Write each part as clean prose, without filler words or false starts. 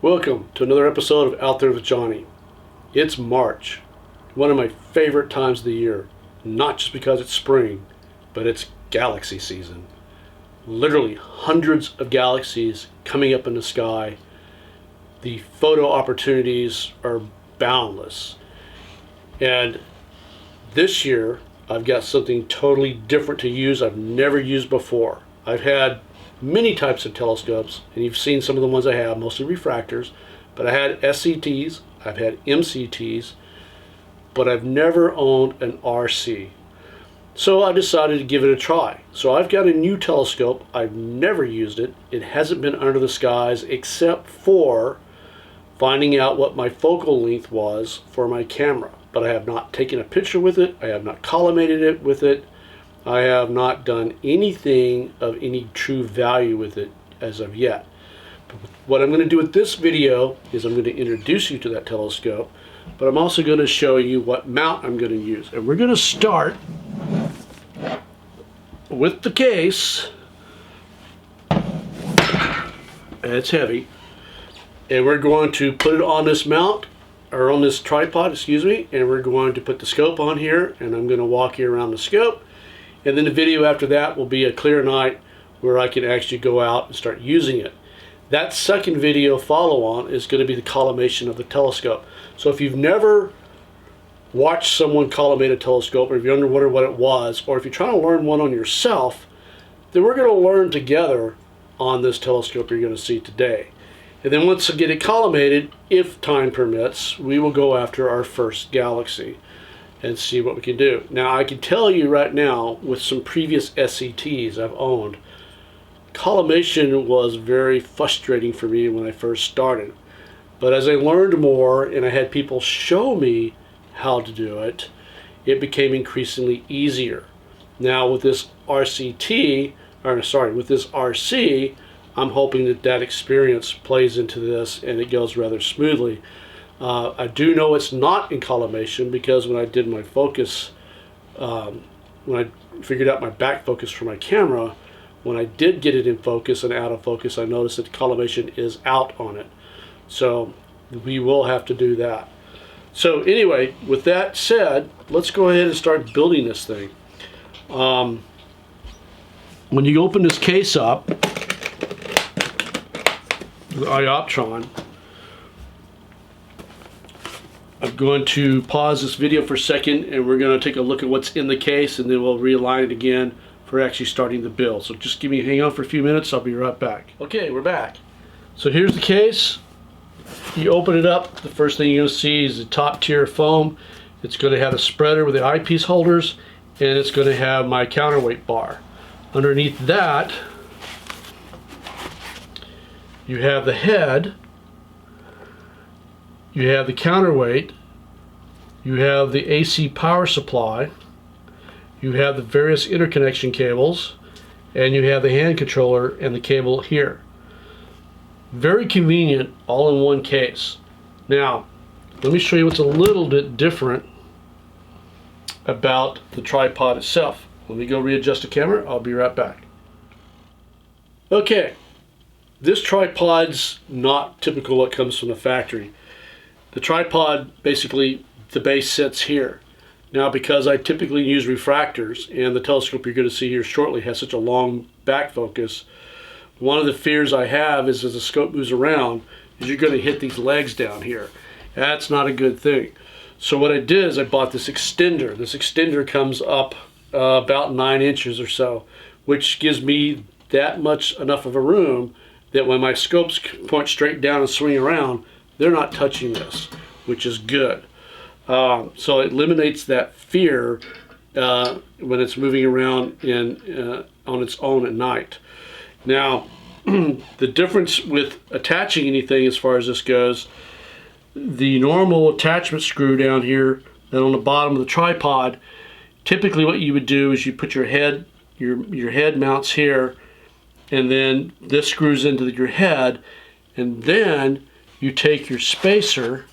Welcome to another episode of Out There with Johnny. It's March, one of my favorite times of the year, not just because it's spring, but it's galaxy season. Literally hundreds of galaxies coming up in the sky. The photo opportunities are boundless. And this year, I've got something totally different to use I've never used before. I've had many types of telescopes, and you've seen some of the ones I have, mostly refractors, but I had SCTs, I've had MCTs, but I've never owned an RC. So I decided to give it a try. So I've got a new telescope. I've never used it. It hasn't been under the skies except for finding out what my focal length was for my camera. But I have not taken a picture with it. I have not collimated it with it. I have not done anything of any true value with it as of yet. But what I'm going to do with this video is I'm going to introduce you to that telescope, but I'm also going to show you what mount I'm going to use. And we're going to start with the case. It's heavy. And we're going to put it on this mount, or on this tripod, excuse me, and we're going to put the scope on here, and I'm going to walk you around the scope. And then the video after that will be a clear night where I can actually go out and start using it. That second video follow-on is going to be the collimation of the telescope. So if you've never watched someone collimate a telescope, or if you're wondering what it was, or if you're trying to learn one on yourself, then we're going to learn together on this telescope you're going to see today. And then once I get it collimated, if time permits, we will go after our first galaxy and see what we can do. Now I can tell you right now, with some previous SCTs I've owned, collimation was very frustrating for me when I first started. But as I learned more and I had people show me how to do it, it became increasingly easier. Now with this RC, I'm hoping that that experience plays into this and it goes rather smoothly. I do know it's not in collimation because when I did my focus, when I figured out my back focus for my camera, when I did get it in focus and out of focus, I noticed that collimation is out on it. So we will have to do that. So anyway, with that said, let's go ahead and start building this thing. When you open this case up, the iOptron, I'm going to pause this video for a second and we're going to take a look at what's in the case, and then we'll realign it again for actually starting the build. So just hang on for a few minutes, I'll be right back. Okay, we're back. So here's the case. You open it up, the first thing you're going to see is the top tier foam. It's going to have a spreader with the eyepiece holders, and it's going to have my counterweight bar. Underneath that, you have the head, you have the counterweight, you have the AC power supply, you have the various interconnection cables, and you have the hand controller and the cable here. Very convenient, all in one case. Now, let me show you what's a little bit different about the tripod itself. Let me go readjust the camera, I'll be right back. Okay. This tripod's not typical what comes from the factory. The tripod, basically, the base sits here. Now, because I typically use refractors, and the telescope you're going to see here shortly has such a long back focus, one of the fears I have is as the scope moves around, is you're going to hit these legs down here. That's not a good thing. So what I did is I bought this extender. This extender comes up about 9 inches or so, which gives me that much enough of a room that when my scopes point straight down and swing around, they're not touching this, which is good. So it eliminates that fear when it's moving around on its own at night. Now, the difference with attaching anything as far as this goes, the normal attachment screw down here and on the bottom of the tripod, typically what you would do is you put your head mounts here, and then this screws into your head, and then you take your spacer,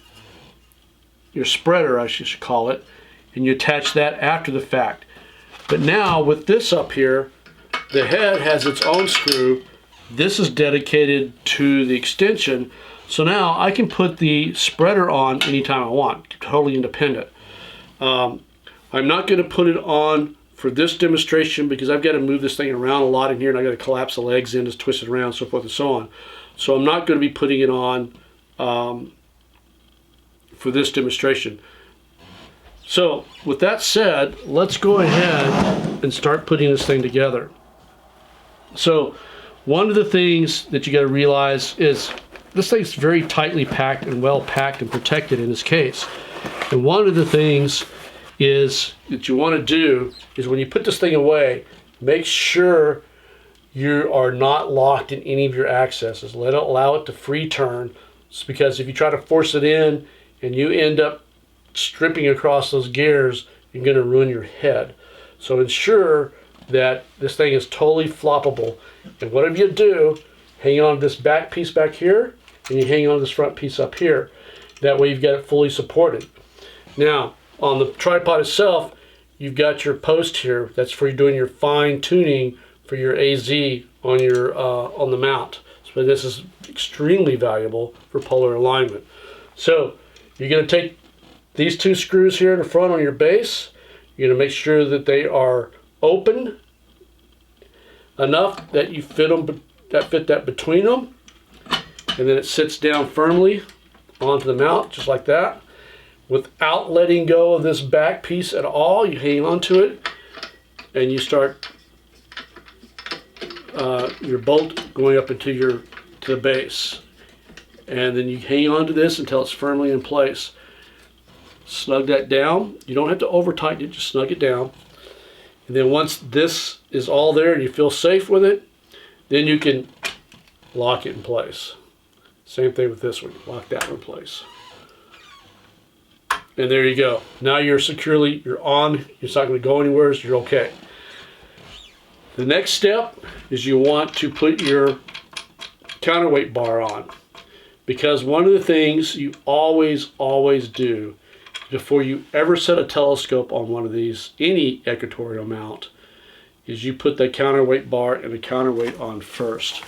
your spreader I should call it, and you attach that after the fact. But now with this up here, the head has its own screw. This is dedicated to the extension, So now I can put the spreader on anytime I want, totally independent. I'm not going to put it on for this demonstration because I've got to move this thing around a lot in here, and I've got to collapse the legs in, just twist it around, so forth and so on. So I'm not going to be putting it on for this demonstration. So with that said, let's go ahead and start putting this thing together. So one of the things that you got to realize is this thing's very tightly packed and well packed and protected in this case. And one of the things is that you want to do is when you put this thing away, make sure you are not locked in any of your accesses. Allow it to free turn, because if you try to force it in and you end up stripping across those gears, you're going to ruin your head. So ensure that this thing is totally floppable. And whatever you do, hang on to this back piece back here, and you hang on to this front piece up here. That way you've got it fully supported. Now, on the tripod itself, you've got your post here. That's for doing your fine tuning for your AZ on your on the mount. So this is extremely valuable for polar alignment. So you're going to take these two screws here in the front on your base. You're going to make sure that they are open enough that you fit that between them, and then it sits down firmly onto the mount just like that. Without letting go of this back piece at all, you hang on to it, and you start your bolt going up into the base, and then you hang on to this until it's firmly in place. Snug that down. You don't have to over tighten it, just snug it down. And then once this is all there and you feel safe with it, then you can lock it in place. Same thing with this one. Lock that one in place. And there you go. Now you're on. It's not going to go anywhere, so you're okay. The next step is you want to put your counterweight bar on. Because one of the things you always do before you ever set a telescope on one of these, any equatorial mount, is you put the counterweight bar and the counterweight on first.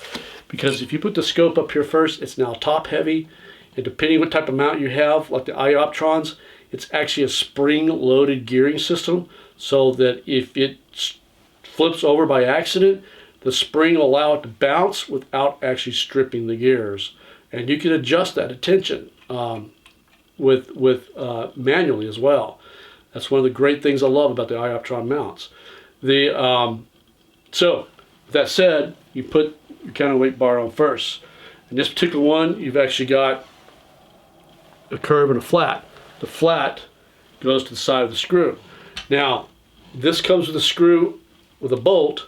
Because if you put the scope up here first, it's now top heavy, and depending what type of mount you have, like the iOptrons, it's actually a spring-loaded gearing system, so that if it flips over by accident, the spring will allow it to bounce without actually stripping the gears. And you can adjust that tension with manually as well. That's one of the great things I love about the iOptron mounts. So with that said, you put your counterweight bar on first. In this particular one, you've actually got a curve and a flat. The flat goes to the side of the screw. Now, this comes with a screw with a bolt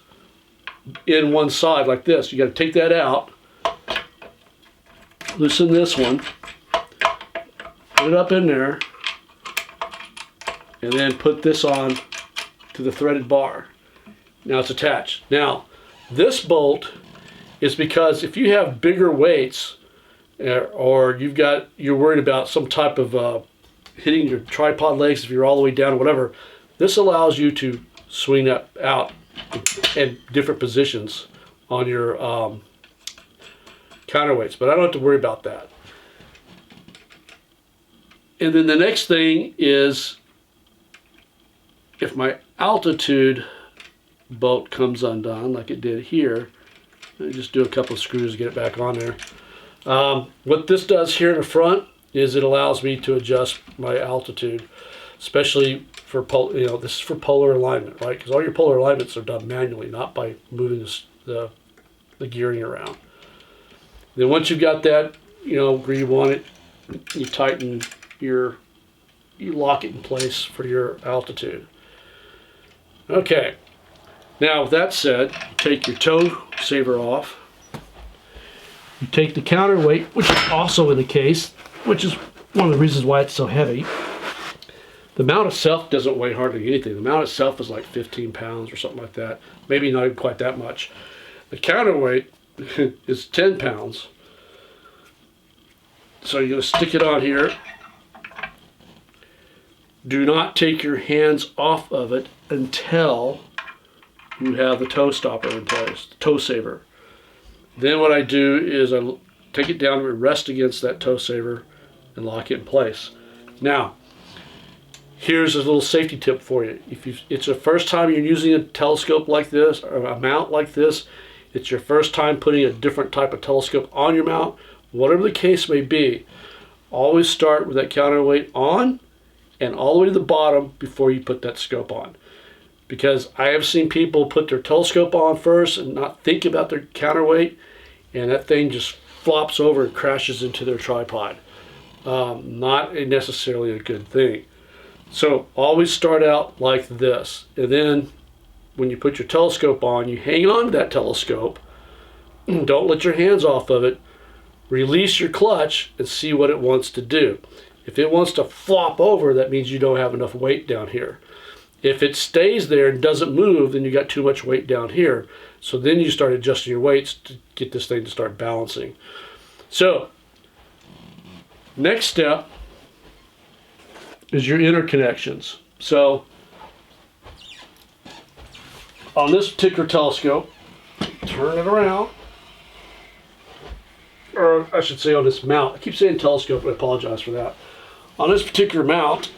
in one side like this. You got to take that out, loosen this one, put it up in there, and then put this on to the threaded bar. Now it's attached. Now, this bolt is because if you have bigger weights, or you're worried about some type of hitting your tripod legs if you're all the way down or whatever, this allows you to swing that out in different positions on your counterweights, but I don't have to worry about that. And then the next thing is, if my altitude bolt comes undone like it did here, I just do a couple of screws to get it back on there. What this does here in the front is it allows me to adjust my altitude, especially for this is for polar alignment, right? Because all your polar alignments are done manually, not by moving the gearing around. Then once you've got that, where you want it, you tighten you lock it in place for your altitude. Okay. Now with that said, you take your toe saver off. You take the counterweight, which is also in the case, which is one of the reasons why it's so heavy. The mount itself doesn't weigh hardly anything. The mount itself is like 15 pounds or something like that. Maybe not even quite that much. The counterweight is 10 pounds. So you're going to stick it on here. Do not take your hands off of it until you have the toe stopper in place, the toe saver. Then what I do is I take it down and rest against that toe saver and lock it in place. Now, here's a little safety tip for you. If it's the first time you're using a telescope like this, or a mount like this, it's your first time putting a different type of telescope on your mount, whatever the case may be, always start with that counterweight on and all the way to the bottom before you put that scope on. Because I have seen people put their telescope on first and not think about their counterweight, and that thing just flops over and crashes into their tripod. Not necessarily a good thing. So always start out like this, and then when you put your telescope on, you hang on to that telescope, don't let your hands off of it, release your clutch and see what it wants to do. If it wants to flop over, that means you don't have enough weight down here. If it stays there and doesn't move, then you got too much weight down here. So then you start adjusting your weights to get this thing to start balancing. So next step is your interconnections. So on this particular telescope, turn it around, or I should say on this mount. I keep saying telescope, I apologize for that. On this particular mount,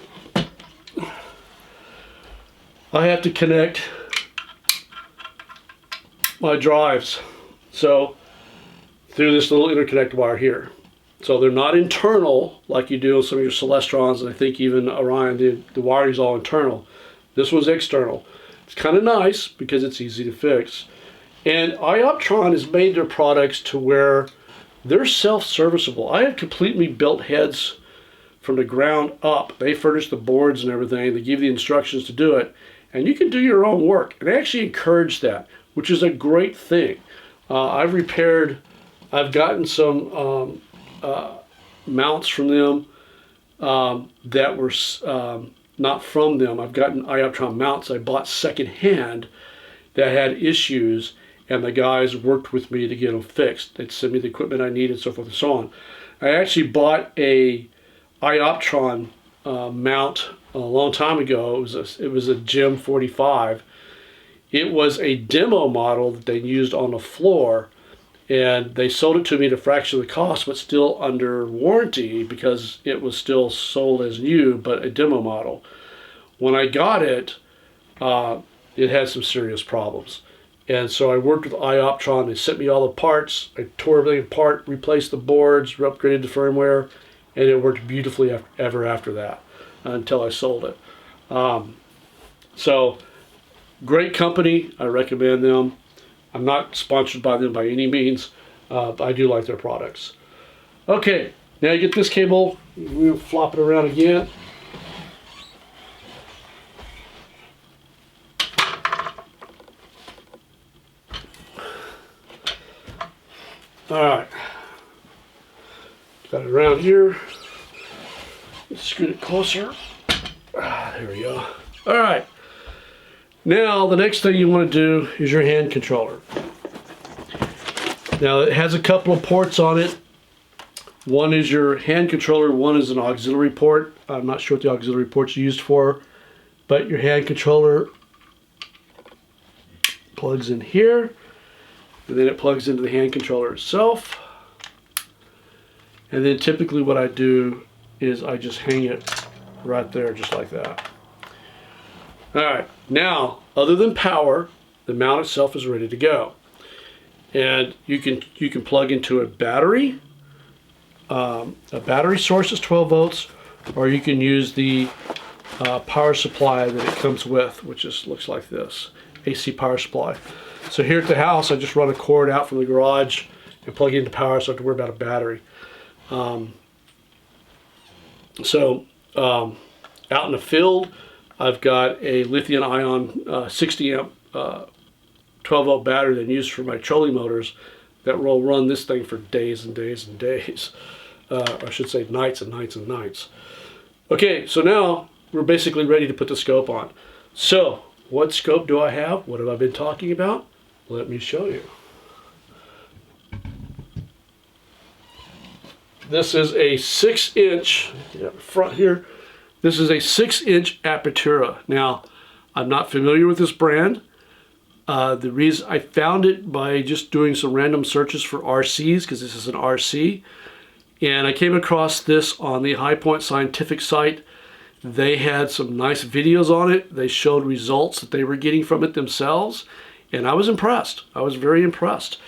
I have to connect my drives. So through this little interconnect wire here. So they're not internal like you do on some of your Celestrons, and I think even Orion, the wiring's all internal. This one's external. It's kind of nice because it's easy to fix. And iOptron has made their products to where they're self-serviceable. I have completely built heads from the ground up. They furnish the boards and everything. They give you the instructions to do it. And you can do your own work. And I actually encourage that, which is a great thing. I've gotten some mounts from them that were not from them. I've gotten iOptron mounts I bought secondhand that had issues, and the guys worked with me to get them fixed. They'd send me the equipment I needed, so forth and so on. I actually bought a iOptron mount a long time ago. It was a Gem 45. It was a demo model that they used on the floor, and they sold it to me at a fraction of the cost, but still under warranty because it was still sold as new, but a demo model. When I got it, it had some serious problems. And so I worked with iOptron. They sent me all the parts. I tore everything apart, replaced the boards, upgraded the firmware, and it worked beautifully ever after that until I sold it. So great company. I recommend them. I'm not sponsored by them by any means, but I do like their products. Okay, now you get this cable, we'll flop it around again. All right, got it around here. Let's scoot it closer. There we go. All right. Now, the next thing you want to do is your hand controller. Now, it has a couple of ports on it. One is your hand controller, one is an auxiliary port. I'm not sure what the auxiliary port's used for, but your hand controller plugs in here, and then it plugs into the hand controller itself. And then typically what I do is I just hang it right there, just like that. All right, now, other than power, the mount itself is ready to go. And you can plug into a battery. A battery source is 12 volts, or you can use the power supply that it comes with, which looks like this, AC power supply. So here at the house, I just run a cord out from the garage and plug it into power, so I don't have to worry about a battery. Out in the field, I've got a lithium-ion 60 amp 12 volt battery that I use for my trolling motors that will run this thing for days and days and days. I should say nights and nights and nights. Okay, so now we're basically ready to put the scope on. So, what scope do I have? What have I been talking about? Let me show you. This is a 6-inch, front here. This is a 6-inch Apertura. Now, I'm not familiar with this brand. The reason I found it by just doing some random searches for RCs, because this is an RC, and I came across this on the High Point Scientific site. They had some nice videos on it. They showed results that they were getting from it themselves, and I was impressed. I was very impressed.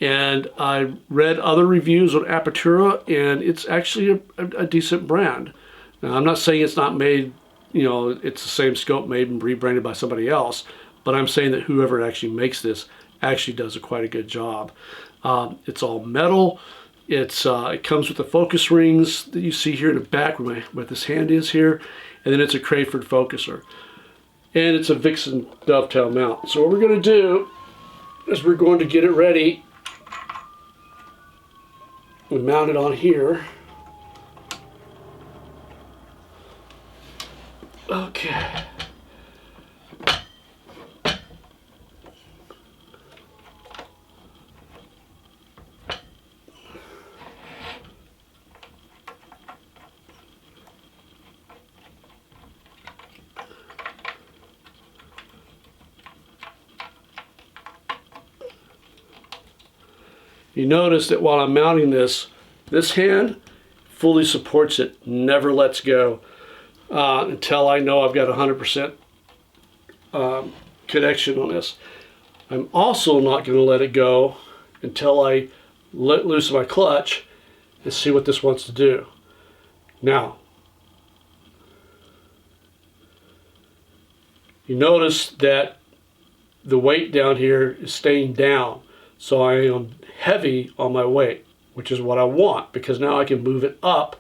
And I read other reviews on Apertura, and it's actually a decent brand. Now, I'm not saying it's not made, you know, it's the same scope made and rebranded by somebody else, but I'm saying that whoever actually makes this actually does quite a good job. It's all metal. It comes with the focus rings that you see here in the back where this hand is here, and then it's a Crayford focuser. And it's a Vixen dovetail mount. So what we're going to do is we're going to get it ready. We mount it on here. Okay. You notice that while I'm mounting this hand fully supports it, never lets go until I know I've got 100% connection on this. I'm also not going to let it go until I let loose my clutch and see what this wants to do. Now, you notice that the weight down here is staying down. So I am heavy on my weight, which is what I want, because now I can move it up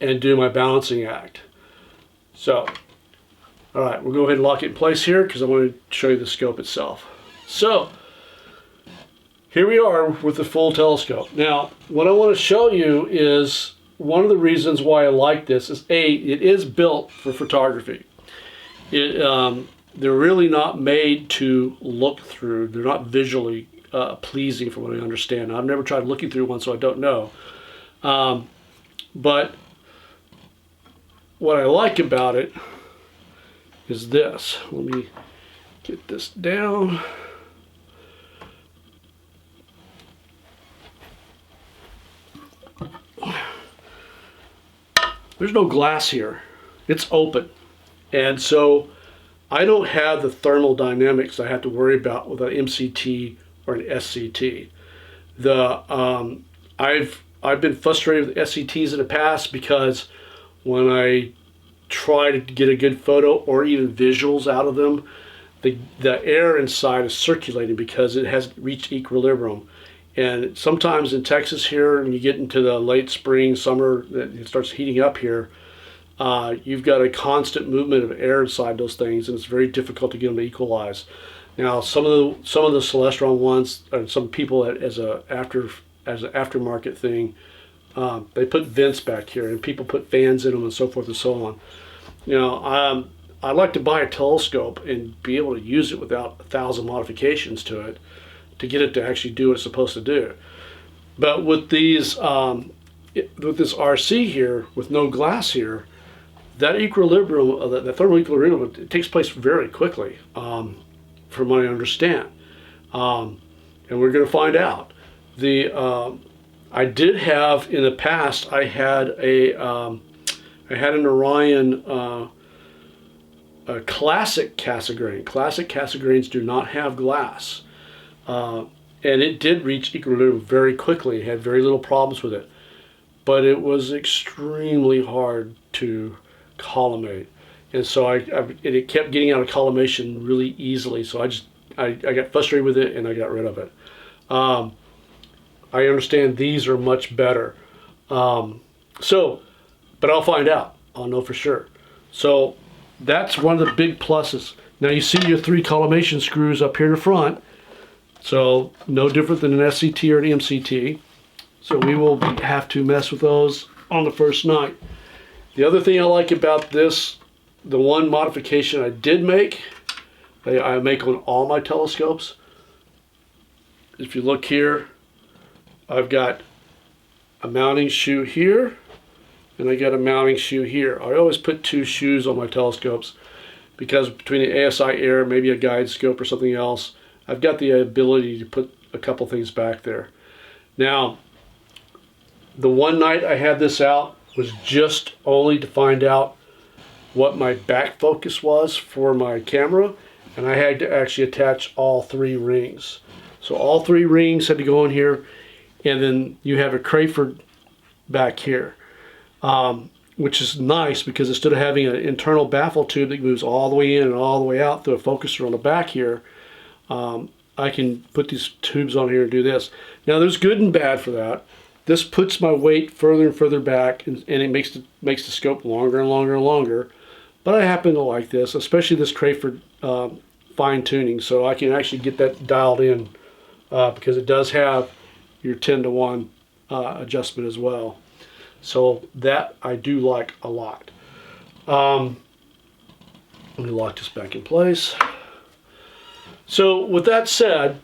and do my balancing act. So, all right, we'll go ahead and lock it in place here because I want to show you the scope itself. So, here we are with the full telescope. Now, what I want to show you is one of the reasons why I like this is it is built for photography. They're really not made to look through. They're not visually pleasing from what I understand. I've never tried looking through one, so I don't know. But what I like about it is this. Let me get this down. There's no glass here. It's open. And so I don't have the thermal dynamics I have to worry about with an MCT or an SCT. I've been frustrated with SCTs in the past because when I try to get a good photo or even visuals out of them, the air inside is circulating because it hasn't reached equilibrium. And sometimes in Texas here, when you get into the late spring, summer, it starts heating up here, you've got a constant movement of air inside those things, and it's very difficult to get them to equalize. Now, some of the Celestron ones, and some people as an aftermarket thing, they put vents back here, and people put fans in them, and so forth and so on. You know, I'd like to buy a telescope and be able to use it without 1,000 modifications to it to get it to actually do what it's supposed to do. But with these, with this RC here, with no glass here, that equilibrium, the thermal equilibrium, it takes place very quickly, from what I understand, and we're going to find out. I did have in the past. I had an Orion a classic Cassegrain. Classic Cassegrains do not have glass, and it did reach equilibrium very quickly. It had very little problems with it, but it was extremely hard to collimate, and so it kept getting out of collimation really easily. So I got frustrated with it and I got rid of it. I understand these are much better, but I'll find out. I'll know for sure. So that's one of the big pluses. Now you see your 3 collimation screws up here in the front, so no different than an SCT or an MCT. So we will have to mess with those on the first night. The other thing I like about this, the one modification I did make, I make on all my telescopes. If you look here, I've got a mounting shoe here, and I got a mounting shoe here. I always put 2 shoes on my telescopes because between the ASI Air, maybe a guide scope or something else, I've got the ability to put a couple things back there. Now, the one night I had this out was just only to find out what my back focus was for my camera, and I had to actually attach all 3 rings. So all 3 rings had to go in here, and then you have a Crayford back here, which is nice because instead of having an internal baffle tube that moves all the way in and all the way out through a focuser on the back here, I can put these tubes on here and do this. Now there's good and bad for that. This puts my weight further and further back, and it makes the scope longer and longer and longer. But I happen to like this, especially this Crayford fine tuning, so I can actually get that dialed in because it does have your 10-to-1 adjustment as well. So that I do like a lot. Let me lock this back in place. So with that said,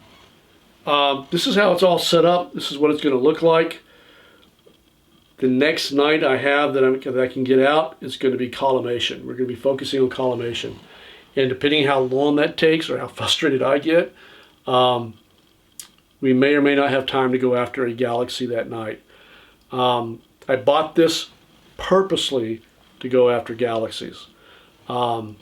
this is how it's all set up. This is what it's going to look like. The next night I have that I can get out is going to be collimation. We're going to be focusing on collimation. And depending how long that takes or how frustrated I get, we may or may not have time to go after a galaxy that night. I bought this purposely to go after galaxies. I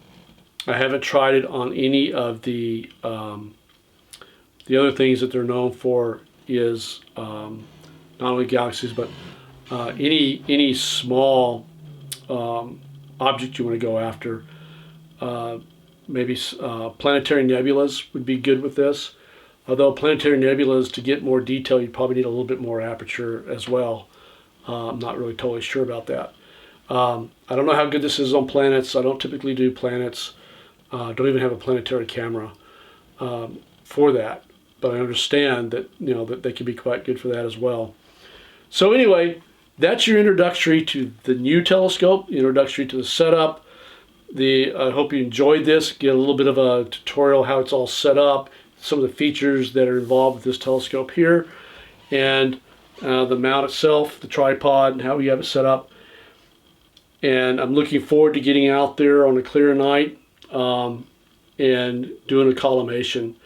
haven't tried it on any of the other things that they're known for is not only galaxies, but any small object you want to go after. Maybe planetary nebulas would be good with this. Although planetary nebulas, to get more detail, you probably need a little bit more aperture as well. I'm not really totally sure about that. I don't know how good this is on planets. I don't typically do planets. Don't even have a planetary camera for that. But I understand that that they can be quite good for that as well. So anyway, that's your introductory to the new telescope, introductory to the setup. I hope you enjoyed this. Get a little bit of a tutorial how it's all set up, some of the features that are involved with this telescope here, and the mount itself, the tripod, and how we have it set up. And I'm looking forward to getting out there on a clear night and doing a collimation.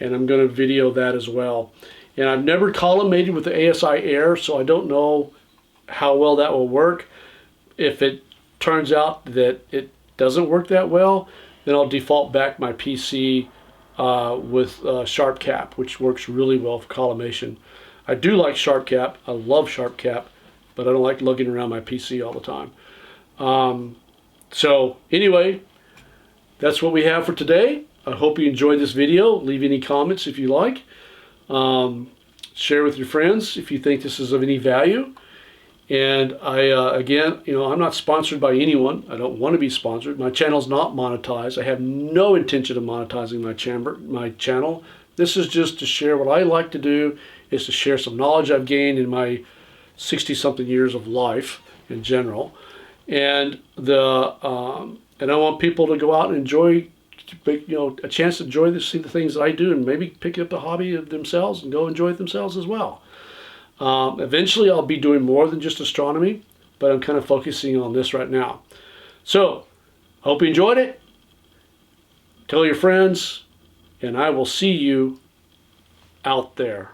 And I'm going to video that as well. And I've never collimated with the ASI Air, so I don't know how well that will work. If it turns out that it doesn't work that well, then I'll default back my PC with Sharp Cap, which works really well for collimation. I do like Sharp Cap. I love Sharp Cap, but I don't like lugging around my PC all the time. So anyway, that's what we have for today. I hope you enjoyed this video. Leave any comments if you like. Share with your friends if you think this is of any value. And again, I'm not sponsored by anyone. I don't want to be sponsored. My channel's not monetized. I have no intention of monetizing my channel. This is just to share what I like to do, is to share some knowledge I've gained in my 60-something years of life in general. And and I want people to go out and enjoy, a chance to see the things that I do, and maybe pick up a hobby of themselves and go enjoy it themselves as well. Eventually I'll be doing more than just astronomy, but I'm kind of focusing on this right now. So, hope you enjoyed it. Tell your friends, and I will see you out there.